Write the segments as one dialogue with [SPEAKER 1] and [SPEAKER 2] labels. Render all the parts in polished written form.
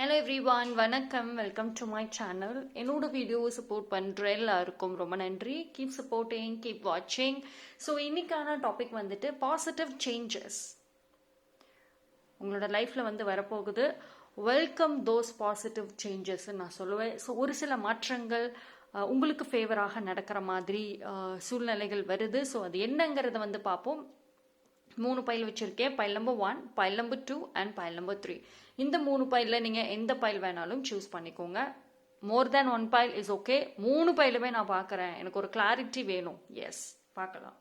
[SPEAKER 1] Hello everyone, வணக்கம். Welcome to my channel. என்னோட video support பண்ணுற எல்லாருக்கும் ரொம்ப நன்றி. கீப் சப்போர்ட்டிங், கீப் வாட்சிங். ஸோ இன்னைக்கான டாபிக் வந்துட்டு பாசிட்டிவ் சேஞ்சஸ் உங்களோட லைஃப்பில் வந்து வரப்போகுது. வெல்கம் தோஸ் பாசிட்டிவ் சேஞ்சஸ் நான் சொல்லுவேன். ஸோ ஒரு சில மாற்றங்கள் உங்களுக்கு ஃபேவராக நடக்கிற மாதிரி சூழ்நிலைகள் வருது. ஸோ அது என்னங்கிறத வந்து பார்ப்போம். 3 பைல் வச்சிருக்கேன். File number 1, file number 2 and file number 3. இந்த 3 பைலில் நீங்கள் எந்த பைல் வேணாலும் சூஸ் பண்ணிக்கோங்க. மோர் தேன் 1 பைல் இஸ் ஓகே. 3 பைலுமே நான் பார்க்குறேன், எனக்கு ஒரு கிளாரிட்டி வேணும். எஸ், பார்க்கலாம்.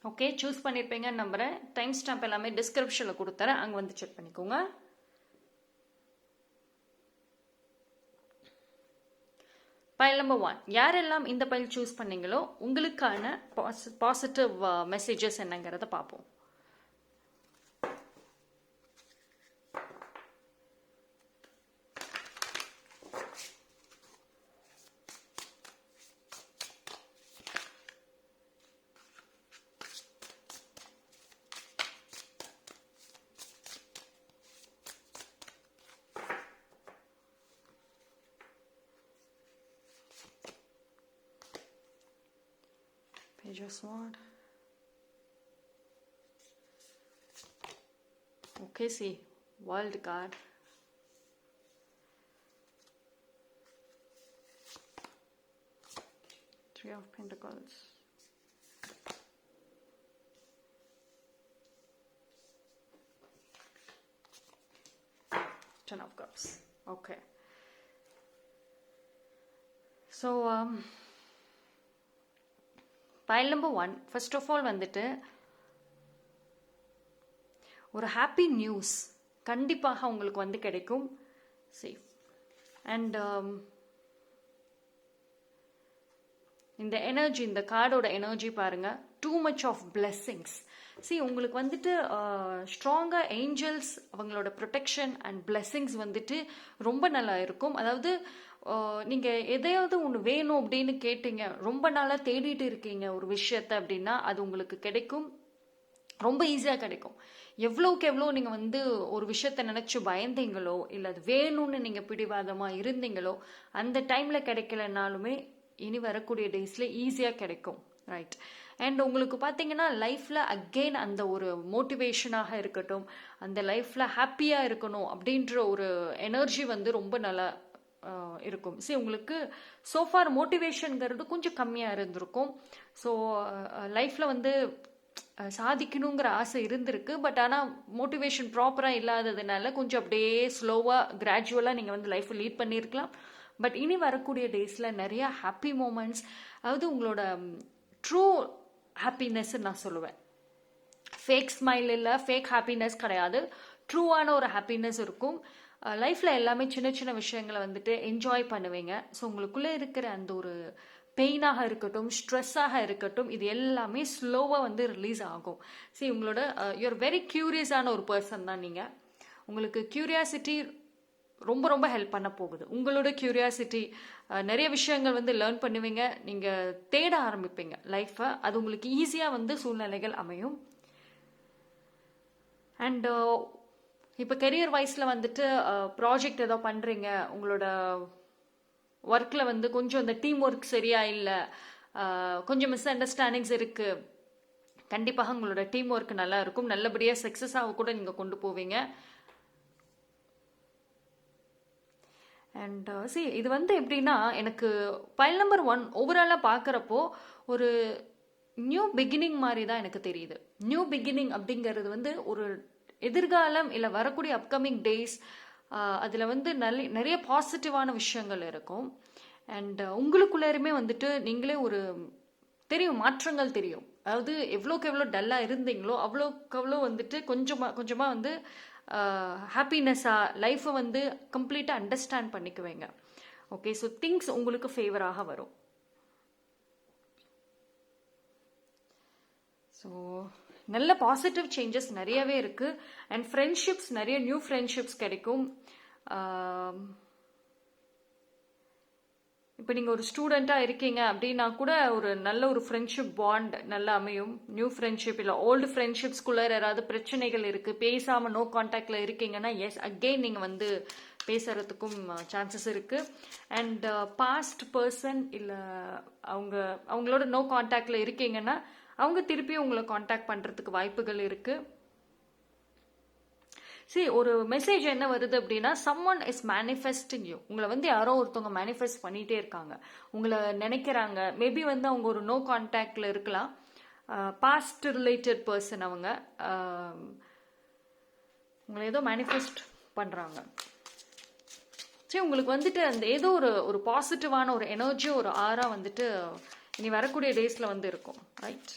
[SPEAKER 1] ஓகே, சூஸ் பண்ணியிருப்பீங்கன்னு நம்புகிறேன். டைம் ஸ்டாம்ப் எல்லாமே டிஸ்கிரிப்ஷனில் கொடுத்துறேன், அங்கே வந்து செக் பண்ணிக்கோங்க. பைல் நம்பர் 1, யாரெல்லாம் இந்த பைல் சூஸ் பண்ணீங்களோ உங்களுக்கான பாசிட்டிவ் மெசேஜஸ் என்னங்கிறத பார்ப்போம். Page of Sword. Okay, see, World card. Three of Pentacles. Ten of Cups. Okay. So, file number 1, first of all வந்துட்டு ஒரு ஹாப்பி நியூஸ் கண்டிப்பாக உங்களுக்கு வந்து கிடைக்கும். சேஃப் அண்ட் இந்த எனர்ஜி, இந்த கார்டோட எனர்ஜி பாருங்க, டூ மச் ஆஃப் பிளெஸ்ஸிங்ஸ். உங்களுக்கு வந்துட்டு ஸ்ட்ராங்காக ஏஞ்சல்ஸ் அவங்களோட ப்ரொடெக்ஷன் அண்ட் பிளெஸ்ஸிங்ஸ் வந்துட்டு ரொம்ப நல்லா இருக்கும். அதாவது நீங்கள் எதையாவது ஒன்று வேணும் அப்படின்னு கேட்டீங்க, ரொம்ப நாளாக தேடிட்டு இருக்கீங்க ஒரு விஷயத்த அப்படின்னா அது உங்களுக்கு கிடைக்கும், ரொம்ப ஈஸியாக கிடைக்கும். எவ்வளோக்கு எவ்வளோ நீங்கள் வந்து ஒரு விஷயத்த நினச்சி பயந்தீங்களோ இல்லை அது வேணும்னு நீங்கள் பிடிவாதமாக இருந்தீங்களோ அந்த டைமில் கிடைக்கலனாலுமே இனி வரக்கூடிய டேஸில் ஈஸியாக கிடைக்கும். ரைட். அண்ட் உங்களுக்கு பார்த்தீங்கன்னா லைஃப்பில் அகெயின் அந்த ஒரு மோட்டிவேஷனாக இருக்கட்டும், அந்த லைஃப்பில் ஹாப்பியாக இருக்கணும் அப்படின்ற ஒரு எனர்ஜி வந்து ரொம்ப நல்லா இருக்கும். உங்களுக்கு சோஃபார் மோட்டிவேஷனுங்கிறது கொஞ்சம் கம்மியாக இருந்திருக்கும். ஸோ லைஃப்பில் வந்து சாதிக்கணுங்கிற ஆசை இருந்திருக்கு. பட் ஆனால் மோட்டிவேஷன் ப்ராப்பராக இல்லாததுனால கொஞ்சம் அப்படியே ஸ்லோவாக கிராஜுவலாக நீங்கள் வந்து லைஃப்பை லீட் பண்ணியிருக்கலாம். பட் இனி வரக்கூடிய டேஸில் நிறையா ஹாப்பி மூமெண்ட்ஸ், அதாவது உங்களோட ட்ரூ ஹாப்பினஸ் நான் சொல்லுவேன். ஃபேக் ஸ்மைல் இல்லை, ஃபேக் ஹாப்பினஸ் கிடையாது, ட்ரூவான ஒரு ஹாப்பினஸ் இருக்கும். லைஃப்பில் எல்லாமே சின்ன சின்ன விஷயங்களை வந்துட்டு என்ஜாய் பண்ணுவீங்க. ஸோ உங்களுக்குள்ளே இருக்கிற அந்த ஒரு பெயினாக இருக்கட்டும், ஸ்ட்ரெஸ்ஸாக இருக்கட்டும், இது எல்லாமே ஸ்லோவாக வந்து ரிலீஸ் ஆகும். உங்களோட யூஆர் வெரி க்யூரியஸான ஒரு பர்சன் தான் நீங்கள். உங்களுக்கு க்யூரியாசிட்டி ரொம்ப ரொம்ப ஹெல்ப் பண்ண போகுது. உங்களோட க்யூரியாசிட்டி நிறைய விஷயங்கள் வந்து லேர்ன் பண்ணுவீங்க, நீங்கள் தேட ஆரம்பிப்பீங்க லைஃப்பை. அது உங்களுக்கு ஈஸியாக வந்து சூழ்நிலைகள் அமையும். அண்ட் இப்போ கெரியர் வைஸில் வந்துட்டு ப்ராஜெக்ட் ஏதோ பண்ணுறீங்க, உங்களோட ஒர்க்கில் வந்து கொஞ்சம் இந்த டீம் ஒர்க் சரியா இல்லை, கொஞ்சம் மிஸ் அண்டர்ஸ்டாண்டிங்ஸ் இருக்குது. கண்டிப்பாக உங்களோட டீம் ஒர்க் நல்லா இருக்கும், நல்லபடியாக சக்ஸஸாக கூட நீங்கள் கொண்டு போவீங்க. அண்ட் இது வந்து எப்படின்னா, எனக்கு பைல் நம்பர் 1 ஓவராலாக பார்க்குறப்போ ஒரு நியூ பிகினிங் மாதிரி தான் எனக்கு தெரியுது. நியூ பிகினிங் அப்படிங்கிறது வந்து ஒரு எதிர்காலம் இல்லை வரக்கூடிய அப்கமிங் டேஸ், அதில் வந்து நிறைய பாசிட்டிவான விஷயங்கள் இருக்கும். அண்ட் உங்களுக்குள்ளேருமே வந்துட்டு நீங்களே ஒரு தெரியும், மாற்றங்கள் தெரியும். அதாவது எவ்வளோக்கு எவ்வளோ டல்லாக இருந்தீங்களோ அவ்வளோக்கு அவ்வளோ வந்துட்டு கொஞ்சமாக வந்து ஹாப்பினஸ்ஸாக லைஃப்பை வந்து கம்ப்ளீட்டாக அண்டர்ஸ்டாண்ட் பண்ணிக்குவேங்க. ஓகே, ஸோ திங்ஸ் உங்களுக்கு ஃபேவராக வரும். ஸோ நல்ல பாசிட்டிவ் சேஞ்சஸ் நிறையவே இருக்குது. அண்ட் ஃப்ரெண்ட்ஷிப்ஸ், நிறைய நியூ ஃப்ரெண்ட்ஷிப்ஸ் கிடைக்கும். இப்போ நீங்கள் ஒரு ஸ்டூடெண்ட்டாக இருக்கீங்க அப்படின்னா கூட ஒரு நல்ல ஒரு ஃப்ரெண்ட்ஷிப் பாண்ட் நல்லா அமையும். நியூ ஃப்ரெண்ட்ஷிப் இல்லை ஓல்டு ஃப்ரெண்ட்ஷிப்ஸ்குள்ளே யாராவது பிரச்சனைகள் இருக்குது, பேசாமல் நோ கான்டாக்டில் இருக்கீங்கன்னா எஸ் அகெயின் நீங்கள் வந்து பேசுறதுக்கும் சான்சஸ் இருக்குது. அண்ட் பாஸ்ட் பர்சன் இல்லை அவங்களோட நோ கான்டாக்டில் இருக்கீங்கன்னா அவங்க திருப்பி உங்களை கான்டாக்ட் பண்ணுறதுக்கு வாய்ப்புகள் இருக்குது. சரி, ஒரு மெசேஜ் என்ன வருது அப்படின்னா, சம்ஒன் இஸ் மேனிஃபெஸ்டிங் யூ. உங்களை வந்து யாரோ ஒருத்தவங்க மேனிஃபெஸ்ட் பண்ணிகிட்டே இருக்காங்க, உங்களை நினைக்கிறாங்க. மேபி வந்து அவங்க ஒரு நோ கான்டாக்டில் இருக்கலாம். பாஸ்ட் ரிலேட்டட் பர்சன் அவங்க உங்களை ஏதோ மேனிஃபெஸ்ட் பண்ணுறாங்க. சரி, உங்களுக்கு வந்துட்டு அந்த ஏதோ ஒரு பாசிட்டிவான ஒரு எனர்ஜி, ஒரு ஆரா வந்துட்டு இனி வரக்கூடிய டேஸில் வந்து இருக்கும். Right.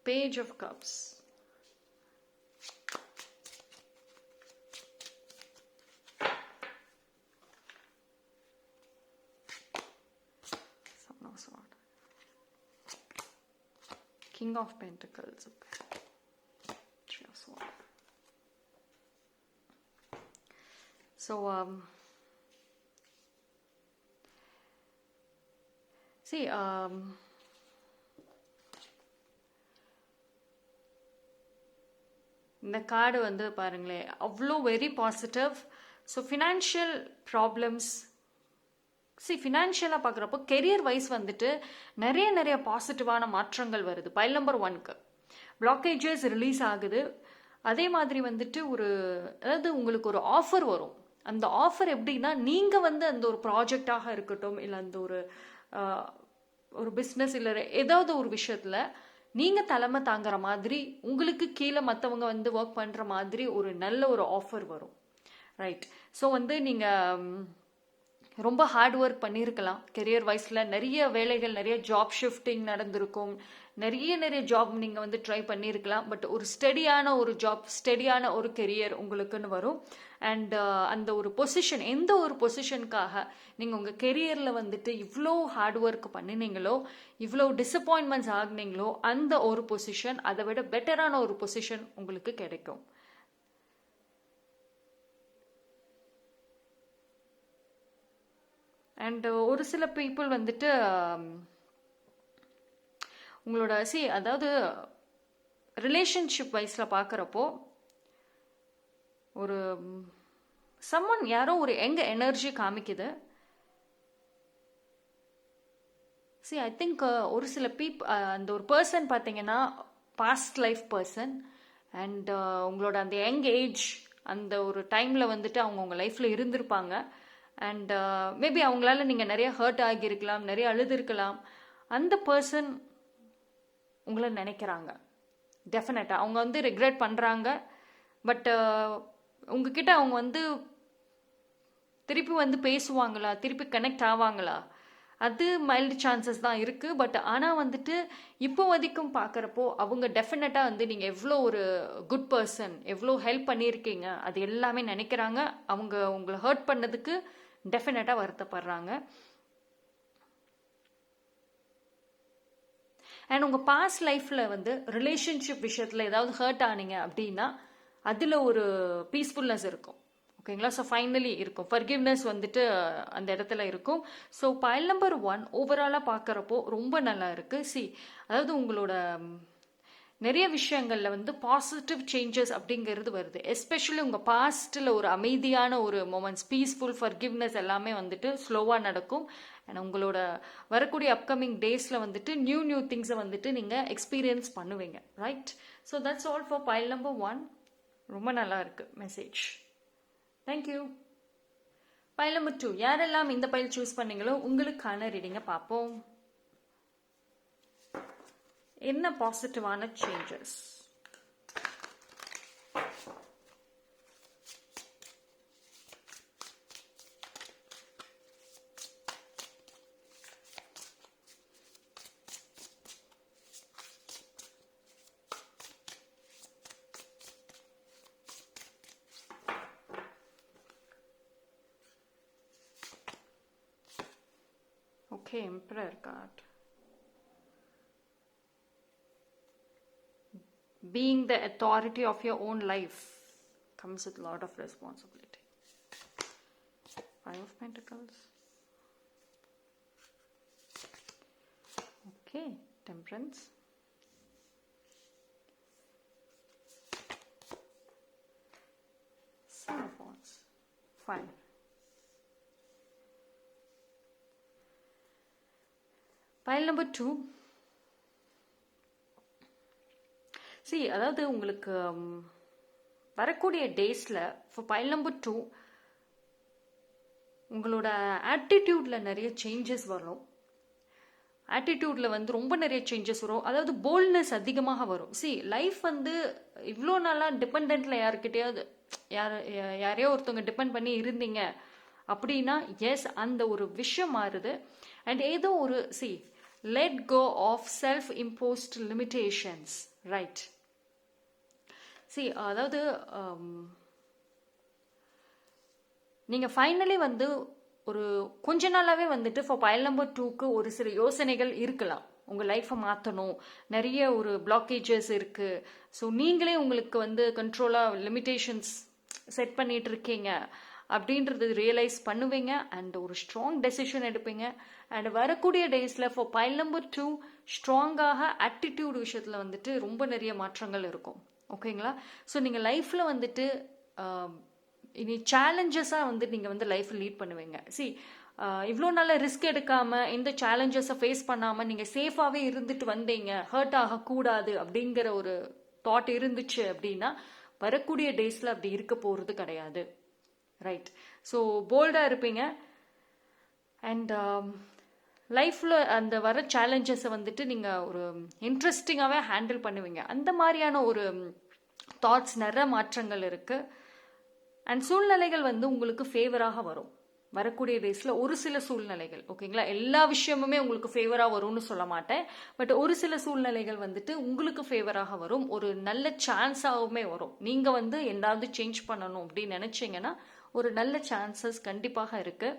[SPEAKER 1] Page of Cups. Seven of Swords. King of Pentacles. Okay. Three of Swords. So, see, இந்த கார்டு வந்து பாருங்களேன், அவ்வளோ very positive. So financial problems, ஃபினான்ஷியலாக பார்க்குறப்போ கெரியர் வைஸ் வந்துட்டு நிறைய பாசிட்டிவான மாற்றங்கள் வருது. பைல் நம்பர் 1க்கு பிளாக்கேஜஸ் ரிலீஸ் ஆகுது. அதே மாதிரி வந்துட்டு அதாவது உங்களுக்கு ஒரு ஆஃபர் வரும். அந்த ஆஃபர் எப்படின்னா, நீங்கள் வந்து அந்த ஒரு ப்ராஜெக்டாக இருக்கட்டும், இல்லை அந்த ஒரு பிஸ்னஸ் இல்லை ஏதாவது ஒரு விஷயத்தில் நீங்கள் தலைமை தாங்குற மாதிரி, உங்களுக்கு கீழே மற்றவங்க வந்து ஒர்க் பண்ணுற மாதிரி ஒரு நல்ல ஒரு ஆஃபர் வரும். ரைட். ஸோ வந்து நீங்கள் ரொம்ப ஹார்ட் ஒர்க் பண்ணியிருக்கலாம் கெரியர் வைஸில். நிறைய வேலைகள், நிறைய ஜாப் ஷிஃப்டிங் நடந்திருக்கும். நிறைய ஜாப் நீங்கள் வந்து ட்ரை பண்ணியிருக்கலாம். பட் ஒரு ஸ்டெடியான ஒரு ஜாப், ஸ்டெடியான ஒரு கெரியர் உங்களுக்குன்னு வரும். அண்ட் அந்த ஒரு பொசிஷன், எந்த ஒரு பொசிஷனுக்காக நீங்கள் உங்கள் கெரியரில் வந்துட்டு இவ்வளோ ஹார்ட் ஒர்க் பண்ணினீங்களோ, இவ்வளோ டிசப்பாயின்மெண்ட்ஸ் ஆகுனீங்களோ, அந்த ஒரு பொசிஷன், அதை விட பெட்டரான ஒரு பொசிஷன் உங்களுக்கு கிடைக்கும். அண்ட் ஒரு சில பீப்புள் வந்துட்டு உங்களோட அதாவது ரிலேஷன்ஷிப் வைஸில் பார்க்குறப்போ ஒரு சம்மன் யாரோ ஒரு எனர்ஜி காமிக்குது. ஐ திங்க் ஒரு சில அந்த ஒரு பர்சன் பார்த்தீங்கன்னா பாஸ்ட் லைஃப் பர்சன். அண்ட் உங்களோட அந்த ஏஜ், அந்த ஒரு டைமில் வந்துட்டு அவங்க உங்கள் லைஃப்பில் இருந்திருப்பாங்க. அண்ட் மேபி அவங்களால நீங்கள் நிறைய ஹர்ட் ஆகியிருக்கலாம், நிறைய அழுதுருக்கலாம். அந்த பர்சன் உங்களை நினைக்கிறாங்க. டெஃபினட்டாக அவங்க வந்து ரெக்ரெட் பண்ணுறாங்க. பட் உங்ககிட்ட அவங்க வந்து திருப்பி வந்து பேசுவாங்களா, திருப்பி கனெக்ட் ஆவாங்களா, அது மைல்டு சான்சஸ் தான் இருக்குது. பட் ஆனால் வந்துட்டு இப்போ வரைக்கும் பார்க்குறப்போ அவங்க டெஃபினட்டாக வந்து நீங்கள் எவ்வளோ ஒரு குட் பர்சன், எவ்வளோ ஹெல்ப் பண்ணியிருக்கீங்க, அது எல்லாமே நினைக்கிறாங்க. அவங்க உங்களை ஹர்ட் பண்ணதுக்கு டெஃபினட்டாக வருத்தப்படுறாங்க. அண்ட் உங்கள் பாஸ்ட் லைஃப்பில் வந்து ரிலேஷன்ஷிப் விஷயத்தில் ஏதாவது ஹர்ட் ஆனீங்க அப்படின்னா அதில் ஒரு பீஸ்ஃபுல்னஸ் இருக்கும். ஓகேங்களா? ஸோ ஃபைனலி இருக்கும், ஃபர்கிவ்னஸ் வந்துட்டு அந்த இடத்துல இருக்கும். ஸோ பைல் நம்பர் 1 ஓவராலாக பார்க்குறப்போ ரொம்ப நல்லா இருக்குது. அதாவது உங்களோட நிறைய விஷயங்களில் வந்து பாசிட்டிவ் சேஞ்சஸ் அப்படிங்கிறது வருது. எஸ்பெஷலி உங்கள் பாஸ்ட்டில் ஒரு அமைதியான ஒரு மொமெண்ட்ஸ், பீஸ்ஃபுல், ஃபர்கிவ்னஸ் எல்லாமே வந்துட்டு ஸ்லோவாக நடக்கும். அண்ட் உங்களோட வரக்கூடிய அப்கமிங் டேஸில் வந்துட்டு நியூ திங்ஸை வந்துட்டு நீங்கள் எக்ஸ்பீரியன்ஸ் பண்ணுவீங்க. Right. So that's all for file number 1. ரொம்ப நல்லா இருக்கு மெசேஜ். தேங்க்யூ. பைல் நம்பர் 2, யாரெல்லாம் இந்த பைல் சூஸ் பண்ணீங்களோ உங்களுக்கான ரீடிங்கை பார்ப்போம். என்ன பாசிட்டிவான changes? Okay, emperor card. Being the authority of your own life comes with a lot of responsibility. Five of Pentacles. Okay, Temperance. Son of Wands. Fine. Pile number 2. See, அதாவது உங்களுக்கு வரக்கூடிய டேஸில் ஃபார் பைல் நம்பர் 2 உங்களோட ஆட்டிடியூடில் நிறைய changes வரும். ஆட்டிடியூடில் வந்து ரொம்ப நிறைய சேஞ்சஸ் வரும். அதாவது போல்ட்னஸ் அதிகமாக வரும். சி, லைஃப் வந்து இவ்வளோ நாளாக டிபெண்டில் யாருக்கிட்டையாவது யாரையோ ஒருத்தவங்க டிபெண்ட் பண்ணி இருந்தீங்க அப்படின்னா எஸ், அந்த ஒரு விஷயம் மாறுது. அண்ட் ஏதோ ஒரு let go of self-imposed limitations, right? See, அதாவது நீங்க ஃபைனலி வந்து ஒரு கொஞ்ச நாளாவே வந்துட்டு ஃபார் பைல் நம்பர் 2க்கு ஒரு சில யோசனைகள் இருக்கலாம். உங்க லைஃப்பை மாற்றணும், நிறைய ஒரு பிளாக்கேஜஸ் இருக்கு. ஸோ நீங்களே உங்களுக்கு வந்து கண்ட்ரோலா லிமிட்டேஷன்ஸ் செட் பண்ணிட்டு இருக்கீங்க அப்படின்றது ரியலைஸ் பண்ணுவீங்க அண்ட் ஒரு ஸ்ட்ராங் டெசிஷன் எடுப்பீங்க. அண்ட் வரக்கூடிய டேஸில் ஃபார் பைல் நம்பர் 2 ஸ்ட்ராங்காக ஆட்டிடியூட் விஷயத்தில் வந்துட்டு ரொம்ப நிறைய மாற்றங்கள் இருக்கும். ஓகேங்களா? ஸோ நீங்கள் லைஃப்பில் வந்துட்டு இனி சேலஞ்சஸாக வந்து நீங்கள் வந்து லைஃப்பை லீட் பண்ணுவீங்க. இவ்வளோ நாள் ரிஸ்க் எடுக்காமல் இந்த சேலஞ்சஸை ஃபேஸ் பண்ணாமல் நீங்கள் சேஃபாகவே இருந்துட்டு வந்தீங்க, ஹர்ட் ஆகக்கூடாது அப்படிங்கிற ஒரு தாட் இருந்துச்சு அப்படின்னா வரக்கூடிய டேஸில் அப்படி இருக்க போகிறது கிடையாது. ரைட்? ஸோ போல்டாக இருப்பீங்க அண்ட் லைஃப்பில் அந்த வர சேலஞ்சஸை வந்துட்டு நீங்கள் ஒரு இன்ட்ரெஸ்டிங்காகவே ஹேண்டில் பண்ணுவீங்க. அந்த மாதிரியான ஒரு தாட்ஸ், நிறைய மாற்றங்கள் இருக்குது. அண்ட் சூழ்நிலைகள் வந்து உங்களுக்கு ஃபேவராக வரும் வரக்கூடிய டேஸில். ஒரு சில சூழ்நிலைகள், ஓகேங்களா, எல்லா விஷயமுமே உங்களுக்கு ஃபேவராக வரும்னு சொல்ல மாட்டேன், பட் ஒரு சில சூழ்நிலைகள் வந்துட்டு உங்களுக்கு ஃபேவராக வரும், ஒரு நல்ல சான்ஸாகவுமே வரும். நீங்கள் வந்து எந்தாவது சேஞ்ச் பண்ணணும் அப்படின்னு நினச்சிங்கன்னா ஒரு நல்ல சான்சஸ் கண்டிப்பாக இருக்கு.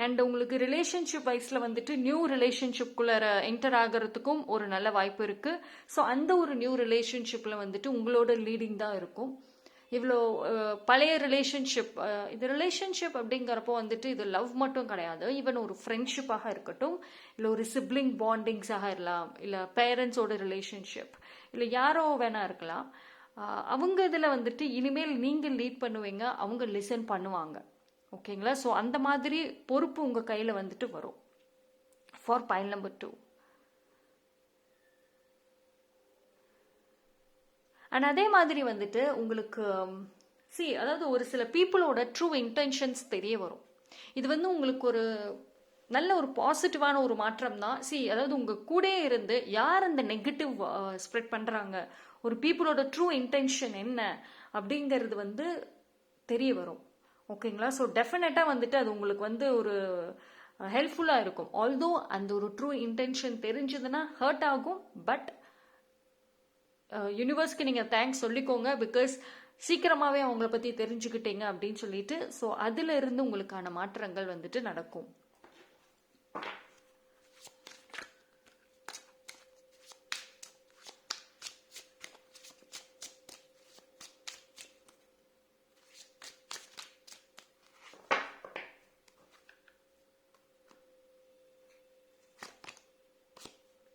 [SPEAKER 1] அண்ட் உங்களுக்கு ரிலேஷன்ஷிப் வைஸ்ல வந்துட்டு நியூ ரிலேஷன்ஷிப்குள்ள என்டர் ஆகிறதுக்கும் ஒரு நல்ல வாய்ப்பு இருக்கு. ஸோ அந்த ஒரு நியூ ரிலேஷன்ஷிப்ல வந்துட்டு உங்களோட லீடிங் தான் இருக்கும். இவ்வளோ பழைய ரிலேஷன்ஷிப், இது ரிலேஷன்ஷிப் அப்படிங்கிறப்போ வந்துட்டு இது லவ் மட்டும் கிடையாது, ஈவன் ஒரு ஃப்ரெண்ட்ஷிப்பாக இருக்கட்டும், இல்லை ஒரு சிப்ளிங் பாண்டிங்ஸாக இருக்கலாம், இல்லை பேரண்ட்ஸோட ரிலேஷன்ஷிப், இல்லை யாரோ வேணா இருக்கலாம். அவங்க இதில் வந்துட்டு இனிமேல் நீங்கள் லீட் பண்ணுவீங்க, அவங்க லிசன் பண்ணுவாங்க. ஓகேங்களா? ஸோ அந்த மாதிரி பொறுப்பு உங்கள் கையில் வந்துட்டு வரும் ஃபார் பைல் நம்பர் 2. அண்ட் அதே மாதிரி வந்துட்டு உங்களுக்கு அதாவது ஒரு சில பீப்புளோட ட்ரூ இன்டென்ஷன்ஸ் தெரிய வரும். இது வந்து உங்களுக்கு ஒரு நல்ல ஒரு பாசிட்டிவான ஒரு மாற்றம் தான். அதாவது உங்கள் கூட இருந்து யார் அந்த நெகட்டிவ் ஸ்ப்ரெட் பண்ணுறாங்க, ஒரு பீப்புளோட ட்ரூ இன்டென்ஷன் என்ன அப்படிங்கிறது வந்து தெரிய வரும். ஓகேங்களா? ஸோ டெஃபினட்டாக வந்துட்டு அது உங்களுக்கு வந்து ஒரு ஹெல்ப்ஃபுல்லாக இருக்கும். ஆல்தோ அந்த ஒரு ட்ரூ இன்டென்ஷன் தெரிஞ்சதுன்னா ஹர்ட் ஆகும், பட் யூனிவர்ஸ்க்கு நீங்கள் தேங்க்ஸ் சொல்லிக்கோங்க, பிகாஸ் சீக்கிரமாகவே அவங்கள பற்றி தெரிஞ்சுக்கிட்டீங்க அப்படின்னு சொல்லிட்டு. ஸோ அதில் இருந்து உங்களுக்கான மாற்றங்கள் வந்துட்டு நடக்கும்.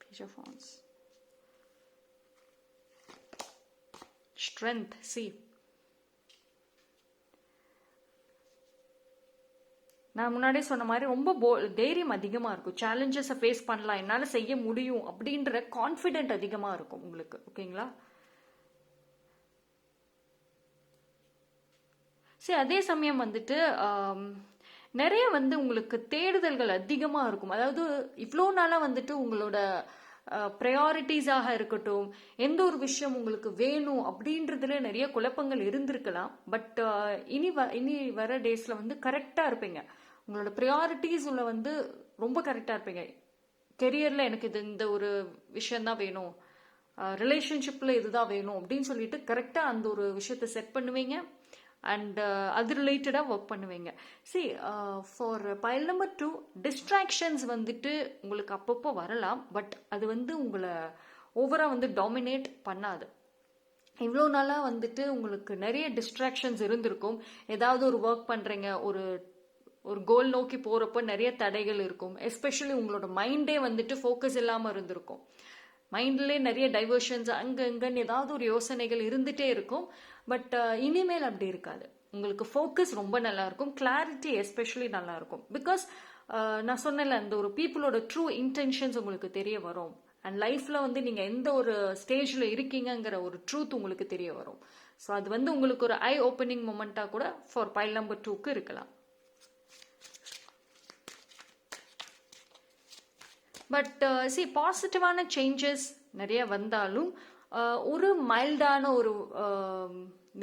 [SPEAKER 1] Page of Wands. Strength. நான் முன்னாடியே சொன்ன மாதிரி ரொம்ப தைரியம் அதிகமாக இருக்கும். சேலஞ்சஸை ஃபேஸ் பண்ணலாம், என்னால் செய்ய முடியும் அப்படின்ற கான்ஃபிடென்ட் அதிகமாக இருக்கும் உங்களுக்கு. ஓகேங்களா? அதே சமயம் வந்துட்டு நிறைய வந்து உங்களுக்கு தேடுதல்கள் அதிகமாக இருக்கும். அதாவது இவ்வளோ நாளாக வந்துட்டு உங்களோட ப்ரையாரிட்டிஸாக இருக்கட்டும், எந்த ஒரு விஷயம் உங்களுக்கு வேணும் அப்படின்றதுல நிறைய குழப்பங்கள் இருந்திருக்கலாம். பட் இனி வர டேஸில் வந்து கரெக்டாக இருப்பீங்க. உங்களோட ப்ரையாரிட்டிஸ் உள்ள வந்து ரொம்ப கரெக்டாக இருப்பீங்க. கெரியரில் எனக்கு இந்த ஒரு விஷயந்தான் வேணும், ரிலேஷன்ஷிப்பில் இதுதான் வேணும் அப்படின்னு சொல்லிட்டு கரெக்டாக அந்த ஒரு விஷயத்தை செட் பண்ணுவீங்க. அண்ட் அது ரிலேட்டடாக ஒர்க் பண்ணுவீங்க. C for file number 2, distractions வந்துட்டு உங்களுக்கு அப்பப்போ வரலாம், பட் அது வந்து உங்களை ஓவராக வந்து டாமினேட் பண்ணாது. இவ்வளோ நாளாக வந்துட்டு உங்களுக்கு நிறைய டிஸ்ட்ராக்ஷன்ஸ் இருந்திருக்கும். ஏதாவது ஒரு ஒர்க் பண்ணுறீங்க, ஒரு ஒரு கோல் நோக்கி போகிறப்போ நிறைய தடைகள் இருக்கும். எஸ்பெஷலி உங்களோட மைண்டே வந்துட்டு ஃபோக்கஸ் இல்லாமல் இருந்திருக்கும். மைண்ட்லேயே நிறைய டைவர்ஷன்ஸ் அங்கன்னு ஏதாவது ஒரு யோசனைகள் இருந்துகிட்டே இருக்கும். பட் இனிமேல் அப்படி இருக்காது. உங்களுக்கு ஃபோக்கஸ் ரொம்ப நல்லாயிருக்கும், கிளாரிட்டி எஸ்பெஷலி நல்லாயிருக்கும். பிகாஸ் நான் சொன்னேன்ல, அந்த ஒரு பீப்புளோட ட்ரூ இன்டென்ஷன்ஸ் உங்களுக்கு தெரிய வரும். அண்ட் லைஃப்பில் வந்து நீங்கள் எந்த ஒரு ஸ்டேஜில் இருக்கீங்கிற ஒரு ட்ரூத் உங்களுக்கு தெரிய வரும். ஸோ அது வந்து உங்களுக்கு ஒரு ஐ ஓப்பனிங் மொமெண்ட்டாக கூட ஃபார் பைல் நம்பர் 2க்கு இருக்கலாம். பட் சி பாசிட்டிவான சேஞ்சஸ் நிறைய வந்தாலும் ஒரு மைல்டான ஒரு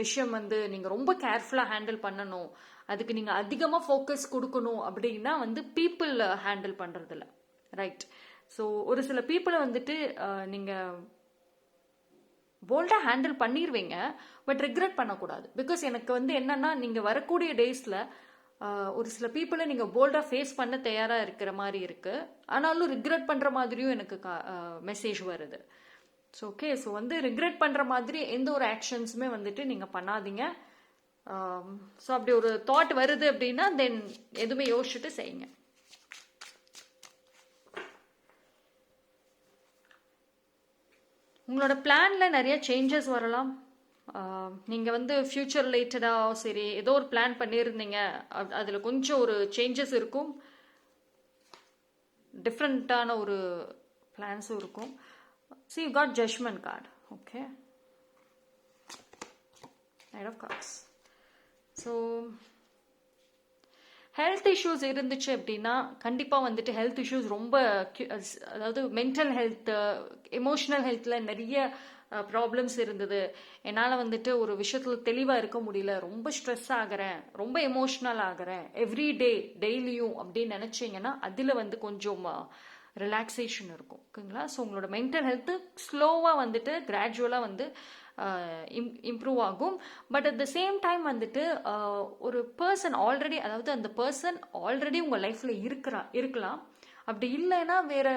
[SPEAKER 1] விஷயம் வந்து நீங்கள் ரொம்ப கேர்ஃபுல்லாக ஹேண்டில் பண்ணணும், அதுக்கு நீங்கள் அதிகமாக ஃபோக்கஸ் கொடுக்கணும் அப்படின்னா வந்து பீப்புள் ஹேண்டில் பண்ணுறதில்ல, ரைட்? ஸோ ஒரு சில பீப்புளை வந்துட்டு நீங்கள் போல்டாக ஹேண்டில் பண்ணிடுவீங்க, பட் ரிக்ரெட் பண்ணக்கூடாது. பிகாஸ் எனக்கு வந்து என்னன்னா, நீங்கள் வரக்கூடிய டேஸில் ஒரு சில பீப்புளை நீங்கள் போல்டாக ஃபேஸ் பண்ண தயாராக இருக்கிற மாதிரி இருக்குது, ஆனாலும் ரிக்ரெட் பண்ணுற மாதிரியும் எனக்கு மெசேஜ் வருது. ஸோ ஓகே, ஸோ வந்து ரிக்ரெட் பண்ணுற மாதிரி எந்த ஒரு ஆக்ஷன்ஸுமே வந்துட்டு நீங்கள் பண்ணாதீங்க. ஸோ அப்படி ஒரு தாட் வருது அப்படின்னா தென் எதுவுமே யோசிச்சுட்டு செய்யுங்க. உங்களோட பிளானில் நிறைய சேஞ்சஸ் வரலாம். நீங்கள் வந்து ஃப்யூச்சர் ரிலேட்டடாக சரி ஏதோ ஒரு பிளான் பண்ணியிருந்தீங்க, அதில் கொஞ்சம் ஒரு சேஞ்சஸ் இருக்கும், டிஃப்ரெண்ட்டான ஒரு பிளான்ஸும் இருக்கும். See, you got judgment card, okay? Knight of Cups. So health issues இருந்துச்சு அப்படின்னா கண்டிப்பாக வந்துட்டு ஹெல்த் இஷ்யூஸ் ரொம்ப, அதாவது மென்டல் ஹெல்த், எமோஷ்னல் ஹெல்த்தில் நிறைய ப்ராப்ளம்ஸ் இருந்தது. என்னால் வந்துட்டு ஒரு விஷயத்தில் தெளிவாக இருக்க முடியல, ரொம்ப ஸ்ட்ரெஸ் ஆகிறேன், ரொம்ப எமோஷ்னல் ஆகிறேன் எவ்ரி டே டெய்லியும் அப்படின்னு நினச்சிங்கன்னா அதில் வந்து கொஞ்சம் ரிலாக்ஸேஷன் இருக்கும், ஓகேங்களா? ஸோ உங்களோட மென்டல் ஹெல்த்து ஸ்லோவாக வந்துட்டு கிராஜுவலாக வந்து இம்ப்ரூவ் ஆகும். But at the same time வந்துட்டு ஒரு பர்சன் ஆல்ரெடி, அதாவது அந்த பர்சன் ஆல்ரெடி உங்கள் லைஃப்பில் இருக்கலாம், அப்படி இல்லைன்னா வேற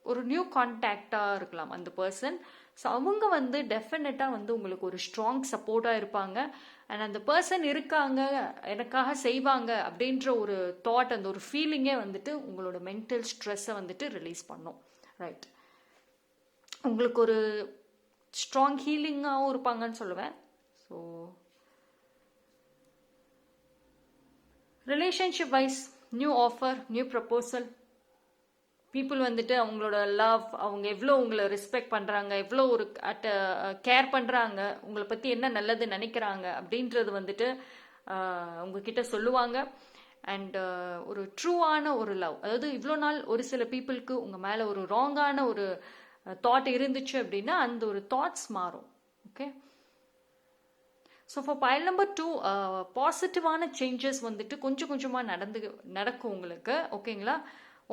[SPEAKER 1] ஒரு நியூ கான்டாக்டாக இருக்கலாம் அந்த பர்சன். ஸோ அவங்க வந்து டெஃபினட்டாக வந்து உங்களுக்கு ஒரு ஸ்ட்ராங் சப்போர்ட்டாக இருப்பாங்க. அண்ட் அந்த பர்சன் இருக்காங்க, எனக்காக செய்வாங்க அப்படின்ற ஒரு தாட், அந்த ஒரு ஃபீலிங்கே வந்துட்டு உங்களோட மென்டல் ஸ்ட்ரெஸ்ஸை வந்துட்டு ரிலீஸ் பண்ணும், ரைட்? உங்களுக்கு ஒரு ஸ்ட்ராங் ஹீலிங்காகவும் இருப்பாங்கன்னு சொல்லுவேன். So relationship wise new offer, new proposal, people வந்துட்டு அவங்களோட லவ், அவங்க எவ்வளோ உங்களை ரெஸ்பெக்ட் பண்ணுறாங்க, எவ்வளோ ஒரு கேர் பண்ணுறாங்க, உங்களை பற்றி என்ன நல்லது நினைக்கிறாங்க அப்படின்றது வந்துட்டு உங்ககிட்ட சொல்லுவாங்க. அண்ட் ஒரு ட்ரூவான ஒரு லவ், அதாவது இவ்வளோ நாள் ஒரு சில பீப்புளுக்கு உங்கள் மேலே ஒரு ராங்கான ஒரு தாட் இருந்துச்சு அப்படின்னா அந்த ஒரு தாட்ஸ் மாறும், okay? So for file number 2 பாசிட்டிவான சேஞ்சஸ் வந்துட்டு கொஞ்சம் கொஞ்சமாக நடக்கும் உங்களுக்கு, ஓகேங்களா?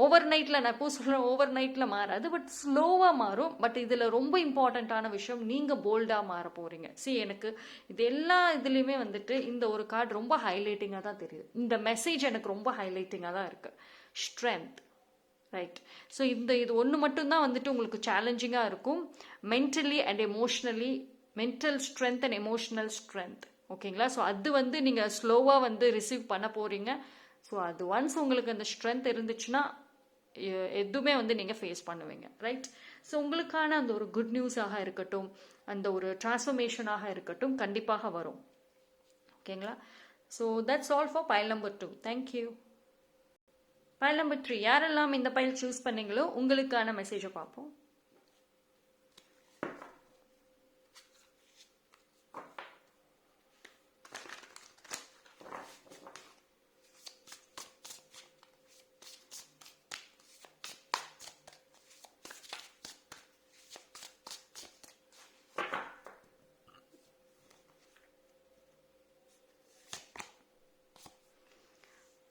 [SPEAKER 1] ஓவர் நைட்டில், நான் இப்போ சொல்கிறேன் ஓவர் நைட்டில் மாறாது, பட் ஸ்லோவாக மாறும். பட் இதில் ரொம்ப இம்பார்ட்டண்ட்டான விஷயம், நீங்கள் போல்டாக மாற போகிறீங்க. எனக்கு இது எல்லா இதுலேயுமே வந்துட்டு இந்த ஒரு கார்டு ரொம்ப ஹைலைட்டிங்காக தான் தெரியுது. இந்த மெசேஜ் எனக்கு ரொம்ப ஹைலைட்டிங்காக தான் இருக்குது. Strength, right? ஸோ இது ஒன்று மட்டும்தான் வந்துட்டு உங்களுக்கு சேலஞ்சிங்காக இருக்கும், mentally and emotionally. Mental strength and emotional strength, ஓகேங்களா? ஸோ அது வந்து நீங்கள் ஸ்லோவாக வந்து ரிசீவ் பண்ண போகிறீங்க. ஸோ அது ஒன்ஸ் உங்களுக்கு அந்த ஸ்ட்ரென்த் இருந்துச்சுன்னா எதுவுமே வந்து நீங்கள் ஃபேஸ் பண்ணுவீங்க, ரைட்? ஸோ உங்களுக்கான அந்த ஒரு குட் நியூஸாக இருக்கட்டும், அந்த ஒரு டிரான்ஸ்ஃபர்மேஷனாக இருக்கட்டும், கண்டிப்பாக வரும், ஓகேங்களா? So that's all for file number 2. Thank you. File number 3, யாரெல்லாம் இந்த பைல் சூஸ் பண்ணீங்களோ உங்களுக்கான மெசேஜை பார்ப்போம்.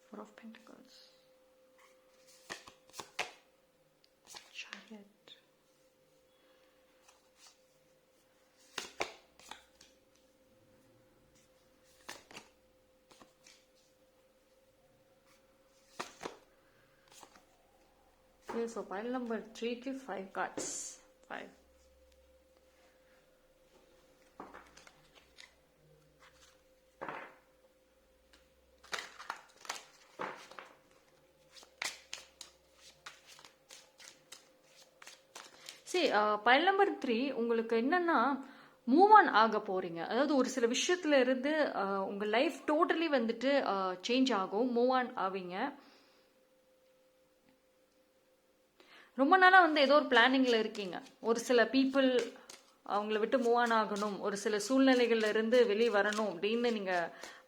[SPEAKER 1] Four of Pentacles, Chariot, Okay, so pile number 3 ki 5 cards. 5. See, pile number 3 உங்களுக்கு என்னன்னா மூவ் ஆன் ஆக போறீங்க. அதாவது ஒரு சில விஷயத்துல இருந்து உங்க லைஃப் டோட்டலி வந்துட்டு சேஞ்ச் ஆகும், மூவ் ஆன் ஆவீங்க. ரொம்ப நாளா வந்து ஏதோ ஒரு பிளானிங்ல இருக்கீங்க. ஒரு சில பீப்புள் அவங்கள விட்டு மூவ் ஆன் ஆகணும், ஒரு சில சூழ்நிலைகள்ல இருந்து வெளியே வரணும் அப்படின்னு நீங்க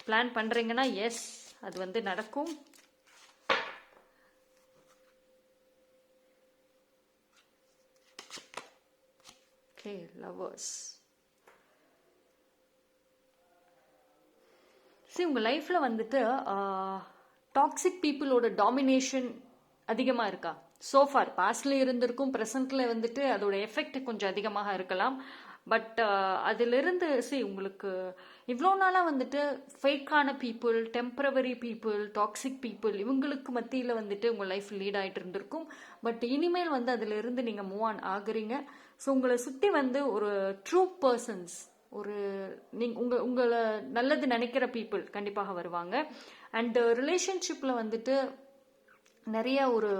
[SPEAKER 1] பிளான் பண்றீங்கன்னா எஸ், அது வந்து நடக்கும். Okay, lovers. சரி, உங்க லைஃப்ல வந்துட்டு டாக்ஸிக் பீப்புளோட டாமினேஷன் அதிகமா இருக்கா? சோஃபார் பாஸ்ட்ல இருந்திருக்கும், ப்ரெசென்ட்ல வந்துட்டு அதோட எஃபெக்ட் கொஞ்சம் அதிகமாக இருக்கலாம். பட் அதிலிருந்து உங்களுக்கு இவ்வளோ நாளாக வந்துட்டு ஃபேக்கான people, temporary people, toxic people இவங்களுக்கு மத்தியில் வந்துட்டு உங்கள் லைஃப் லீட் ஆகிட்டு இருந்திருக்கும். பட் இனிமேல் வந்து அதிலிருந்து நீங்கள் மூவ் ஆன் ஆகுறீங்க. ஸோ உங்களை சுற்றி வந்து ஒரு ட்ரூ பர்சன்ஸ், ஒரு உங்களை நல்லது நினைக்கிற பீப்புள் கண்டிப்பாக வருவாங்க. அண்ட் ரிலேஷன்ஷிப்பில் வந்துட்டு நிறைய ஒரு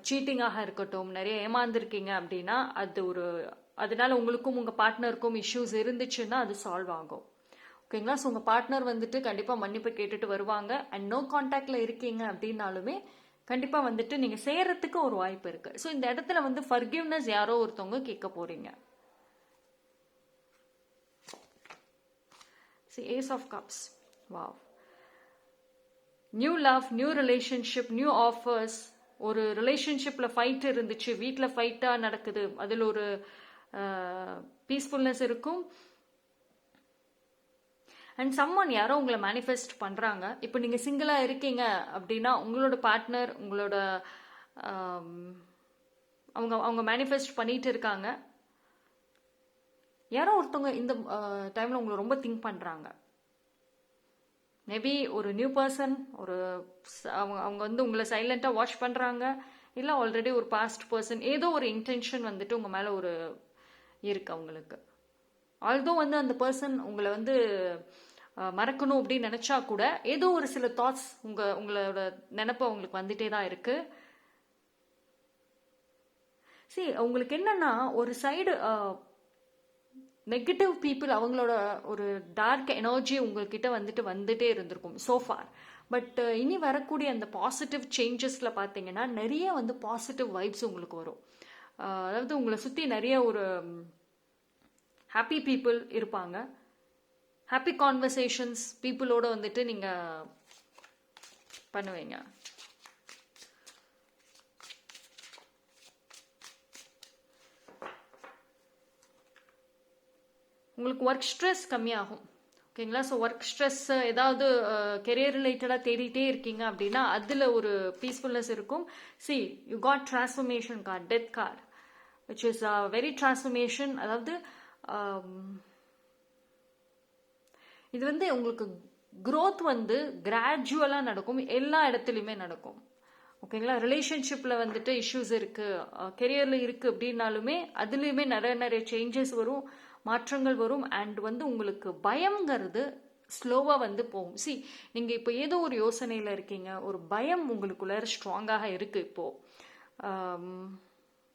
[SPEAKER 1] சீட்டிங்காக இருக்கட்டும், நிறைய ஏமாந்துருக்கீங்க அப்படின்னா அதனால உங்களுக்கும் உங்கள் பார்ட்னருக்கும் இஷ்யூஸ் இருந்துச்சுன்னா அது சால்வ் ஆகும். ஓகேங்களா? ஸோ உங்கள் பார்ட்னர் வந்துட்டு கண்டிப்பாக மன்னிப்பு கேட்டுட்டு வருவாங்க. அண்ட் நோ கான்டாக்ட்ல இருக்கீங்க அப்படின்னாலுமே கண்டிப்பாக வந்துட்டு நீங்கள் செய்யறதுக்கு ஒரு வாய்ப்பு இருக்கு. ஸோ இந்த இடத்துல வந்து ஃபர்கிவ்னஸ் யாரோ ஒருத்தவங்க கேட்க போறீங்க. Ace of Cups. Wow. New love, new relationship, new offers. ஒரு ரிலேஷன்ஷிப்ல ஃபைட் இருந்துச்சு, வீட்டில் ஃபைட்டா நடக்குது, அதில் ஒரு பீஸ்ஃபுல்னஸ் இருக்கும். அண்ட் சம்மன் யாரோ உங்களை மேனிஃபெஸ்ட் பண்றாங்க. இப்போ நீங்க சிங்கிளா இருக்கீங்க அப்படின்னா உங்களோட பார்ட்னர் உங்களோட அவங்க மேனிஃபெஸ்ட் பண்ணிட்டு இருக்காங்க. யாரோ ஒருத்தவங்க இந்த டைம்ல உங்களை ரொம்ப திங்க் பண்றாங்க. மேபி ஒரு நியூ பர்சன், அவங்க வந்து உங்களை சைலண்டா வாட்ச் பண்றாங்க, இல்ல ஆல்ரெடி ஒரு பாஸ்ட் பர்சன், ஏதோ ஒரு இன்டென்ஷன் வந்துட்டு உங்க மேல ஒரு இருக்கு அவங்களுக்கு. ஆல்தோ வந்து அந்த பர்சன் உங்களை வந்து மறக்கணும் அப்படின்னு நினைச்சா கூட ஏதோ ஒரு சில தாட்ஸ் உங்களோட நினைப்பு அவங்களுக்கு வந்துட்டே தான் இருக்கு. உங்களுக்கு என்னன்னா ஒரு சைடு நெகட்டிவ் பீப்புள், அவங்களோட ஒரு டார்க் எனர்ஜி உங்ககிட்ட வந்துட்டே இருந்திருக்கும் சோஃபார். பட் இனி வரக்கூடிய அந்த பாசிட்டிவ் சேஞ்சஸ்ல பார்த்தீங்கன்னா நிறைய வந்து பாசிட்டிவ் வைப்ஸ் உங்களுக்கு வரும். அதாவது உங்களை சுற்றி நிறைய ஒரு ஹாப்பி பீப்புள் இருப்பாங்க. ஹாப்பி கான்வர்சேஷன்ஸ் பீப்புளோட வந்துட்டு நீங்க பண்ணுவீங்க. உங்களுக்கு ஒர்க் ஸ்ட்ரெஸ் கம்மியாகும். ஓகேங்களா? ஸோ ஒர்க் ஸ்ட்ரெஸ் ஏதாவது கெரியர் ரிலேட்டடாக தேடிட்டே இருக்கீங்க அப்படின்னா அதில் ஒரு பீஸ்ஃபுல்னஸ் இருக்கும். You got transformation card, death card, which is very transformation. அதாவது இது வந்து உங்களுக்கு க்ரோத் வந்து கிராஜுவலாக நடக்கும், எல்லா இடத்துலையுமே நடக்கும். ஓகேங்களா? ரிலேஷன்ஷிப்பில் வந்துட்டு இஷ்யூஸ் இருக்கு, கெரியரில் இருக்கு அப்படின்னாலுமே அதுலேயுமே நிறைய சேஞ்சஸ் வரும், மாற்றங்கள் வரும். அண்ட் வந்து உங்களுக்கு பயம்ங்கிறது ஸ்லோவா வந்து போகும். நீங்க இப்போ ஏதோ ஒரு யோசனையில இருக்கீங்க, ஒரு பயம் உங்களுக்குள்ள ஸ்ட்ராங்காக இருக்கு இப்போ.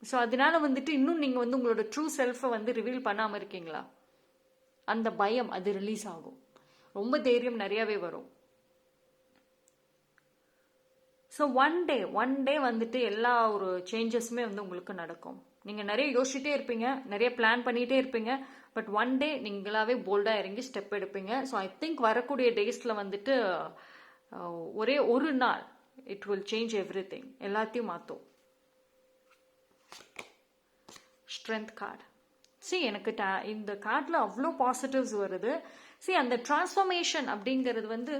[SPEAKER 1] ஸோ அதனால வந்துட்டு இன்னும் நீங்க வந்து உங்களோட ட்ரூ செல்ஃபை வந்து ரிவீல் பண்ணாம இருக்கீங்களா, அந்த பயம் அது ரிலீஸ் ஆகும். ரொம்ப தைரியம் நிறையவே வரும். ஸோ ஒன் டே வந்துட்டு எல்லா ஒரு சேஞ்சஸுமே வந்து உங்களுக்கு நடக்கும். நீங்க நிறைய யோசிச்சுட்டே இருப்பீங்க, நிறைய பிளான் பண்ணிட்டே இருப்பீங்க. பட் ஒன் டே நீங்களாவே போல்டா இறங்கி ஸ்டெப் எடுப்பீங்க. ஸோ ஐ திங்க் வரக்கூடிய டேஸ்ல வந்துட்டு ஒரே ஒரு நாள் இட் வில் சேஞ்ச் எவ்ரிதிங், எல்லாத்தையும் மாற்றும். Strength card. எனக்கு இந்த கார்டில் அவ்வளோ பாசிட்டிவ்ஸ் வருது. அந்த டிரான்ஸ்ஃபர்மேஷன் அப்படிங்கிறது வந்து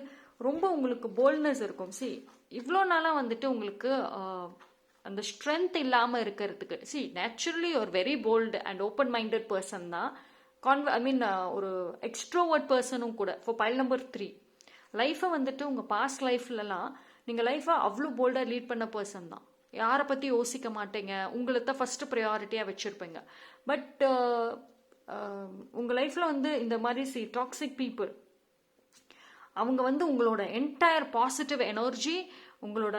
[SPEAKER 1] ரொம்ப உங்களுக்கு போல்ட்னஸ் இருக்கும். இவ்வளோ நாளாக வந்துட்டு உங்களுக்கு அந்த ஸ்ட்ரென்த் இல்லாமல் இருக்கிறதுக்கு நேச்சுரலி ஒரு very bolt and open minded person தான். ஒரு எக்ஸ்ட்ரோவர்ட் பர்சனும் கூட. ஃபார் பைல் நம்பர் 3 லைஃப்பை வந்துட்டு உங்கள் பாஸ்ட் லைஃப்லலாம் நீங்கள் லைஃப்பை அவ்வளோ போல்டாக லீட் பண்ண பர்சன் தான். யாரை பற்றி யோசிக்க மாட்டீங்க, உங்களை தான் ஃபஸ்ட்டு ப்ரையாரிட்டியாக வச்சுருப்பீங்க. பட் உங்கள் லைஃப்பில் வந்து இந்த மாதிரி டாக்ஸிக் பீப்புள் அவங்க வந்து உங்களோட என்டையர் பாசிட்டிவ் எனர்ஜி, உங்களோட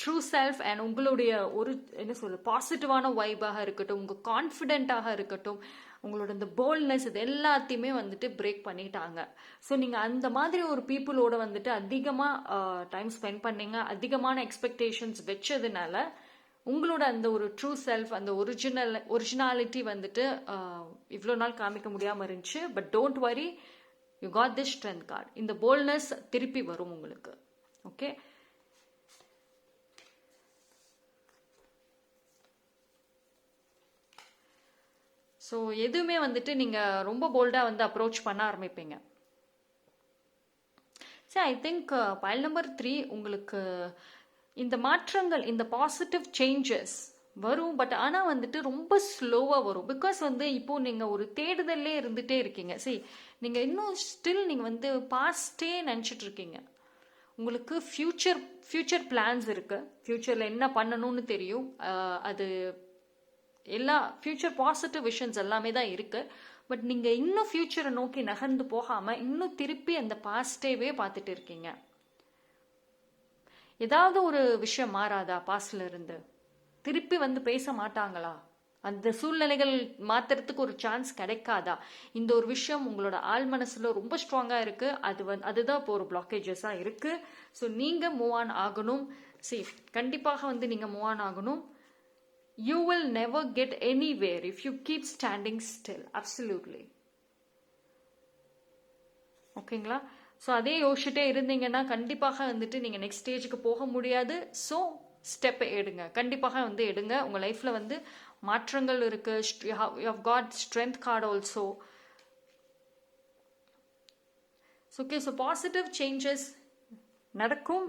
[SPEAKER 1] ட்ரூ செல்ஃப் அண்ட் உங்களுடைய ஒரு என்ன சொல்ல பாசிட்டிவான வைபாக இருக்கட்டும், உங்கள் கான்ஃபிடென்ட்டாக இருக்கட்டும், உங்களோட இந்த போல்ட்னஸ், இது எல்லாத்தையுமே வந்துட்டு பிரேக் பண்ணிட்டாங்க. ஸோ நீங்கள் அந்த மாதிரி ஒரு பீப்புளோட வந்துட்டு அதிகமாக டைம் ஸ்பெண்ட் பண்ணீங்க, அதிகமான எக்ஸ்பெக்டேஷன்ஸ் வச்சதுனால உங்களோட அந்த ஒரு ட்ரூ செல்ஃப், அந்த ஒரிஜினாலிட்டி வந்துட்டு இவ்வளோ நாள் காமிக்க முடியாமல் இருந்துச்சு. But don't worry, you got this strength card. இந்த போல்ட்னஸ் திருப்பி வரும் உங்களுக்கு. ஓகே, ஸோ எதுவுமே வந்துட்டு நீங்கள் ரொம்ப போல்டாக வந்து அப்ரோச் பண்ண ஆரம்பிப்பீங்க. சரி, ஐ திங்க் பைல் நம்பர் 3 உங்களுக்கு இந்த மாற்றங்கள், இந்த பாசிட்டிவ் சேஞ்சஸ் வரும். பட் ஆனால் வந்துட்டு ரொம்ப ஸ்லோவாக வரும். பிகாஸ் வந்து இப்போ நீங்கள் ஒரு தேடுதல்லே இருந்துகிட்டே இருக்கீங்க. சரி, நீங்கள் இன்னும் ஸ்டில் நீங்கள் வந்து பாஸ்டே நினச்சிட்டு இருக்கீங்க. உங்களுக்கு ஃப்யூச்சர் பிளான்ஸ் இருக்குது, ஃப்யூச்சரில் என்ன பண்ணணும்னு தெரியும். அது எல்லா ஃப்யூச்சர் பாசிட்டிவ் விஷன்ஸ் எல்லாமே தான் இருக்குது. பட் நீங்கள் இன்னும் ஃப்யூச்சரை நோக்கி நகர்ந்து போகாமல் இன்னும் திருப்பி அந்த பாஸ்டேவே பார்த்துட்டு இருக்கீங்க. ஏதாவது ஒரு விஷயம் மாறாதா? பாஸ்ட்ல இருந்து திருப்பி வந்து பேச மாட்டாங்களா? அந்த சூழ்நிலைகள் மாத்துறதுக்கு ஒரு சான்ஸ் கிடைக்காதா? இந்த ஒரு விஷயம் உங்களோட ஆள் மனசுல ரொம்ப ஸ்ட்ராங்கா இருக்கு. அதுதான் இப்போ ஒரு பிளாக்கேஜஸா இருக்கு. ஸோ நீங்க மூவ் ஆன் ஆகணும். கண்டிப்பாக வந்து நீங்க மூவ் ஆன் ஆகணும். You will never get anywhere if you keep standing still. Absolutely. ஓகேங்களா? ஸோ அதே யோசிச்சுட்டே இருந்தீங்கன்னா கண்டிப்பாக வந்துட்டு நீங்கள் நெக்ஸ்ட் ஸ்டேஜுக்கு போக முடியாது. ஸோ ஸ்டெப்பை எடுங்க, கண்டிப்பாக வந்து எடுங்க. உங்கள் லைஃப்பில் வந்து மாற்றங்கள் இருக்குது. You have got strength card also. Okay, so positive changes நடக்கும்.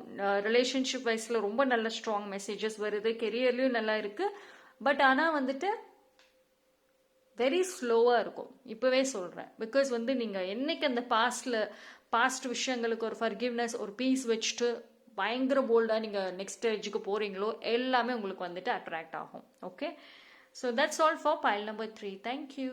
[SPEAKER 1] ரிலேஷன்ஷிப் வைஸில் ரொம்ப நல்ல ஸ்ட்ராங் மெசேஜஸ் வருது. கெரியர்லேயும் நல்லா இருக்குது. பட் ஆனால் வந்துட்டு வெரி ஸ்லோவாக இருக்கும், இப்போவே சொல்கிறேன். பிகாஸ் வந்து நீங்கள் என்னைக்கு அந்த பாஸ்ட் விஷயங்களுக்கு ஒரு ஃபர்கிவ்னஸ், ஒரு பீஸ் வச்சுட்டு பயங்கர போல்டாக நீங்கள் நெக்ஸ்ட் ஸ்டேஜுக்கு போகிறீங்களோ எல்லாமே உங்களுக்கு வந்துட்டு அட்ராக்ட் ஆகும். Okay, so that's all for file number 3. Thank you.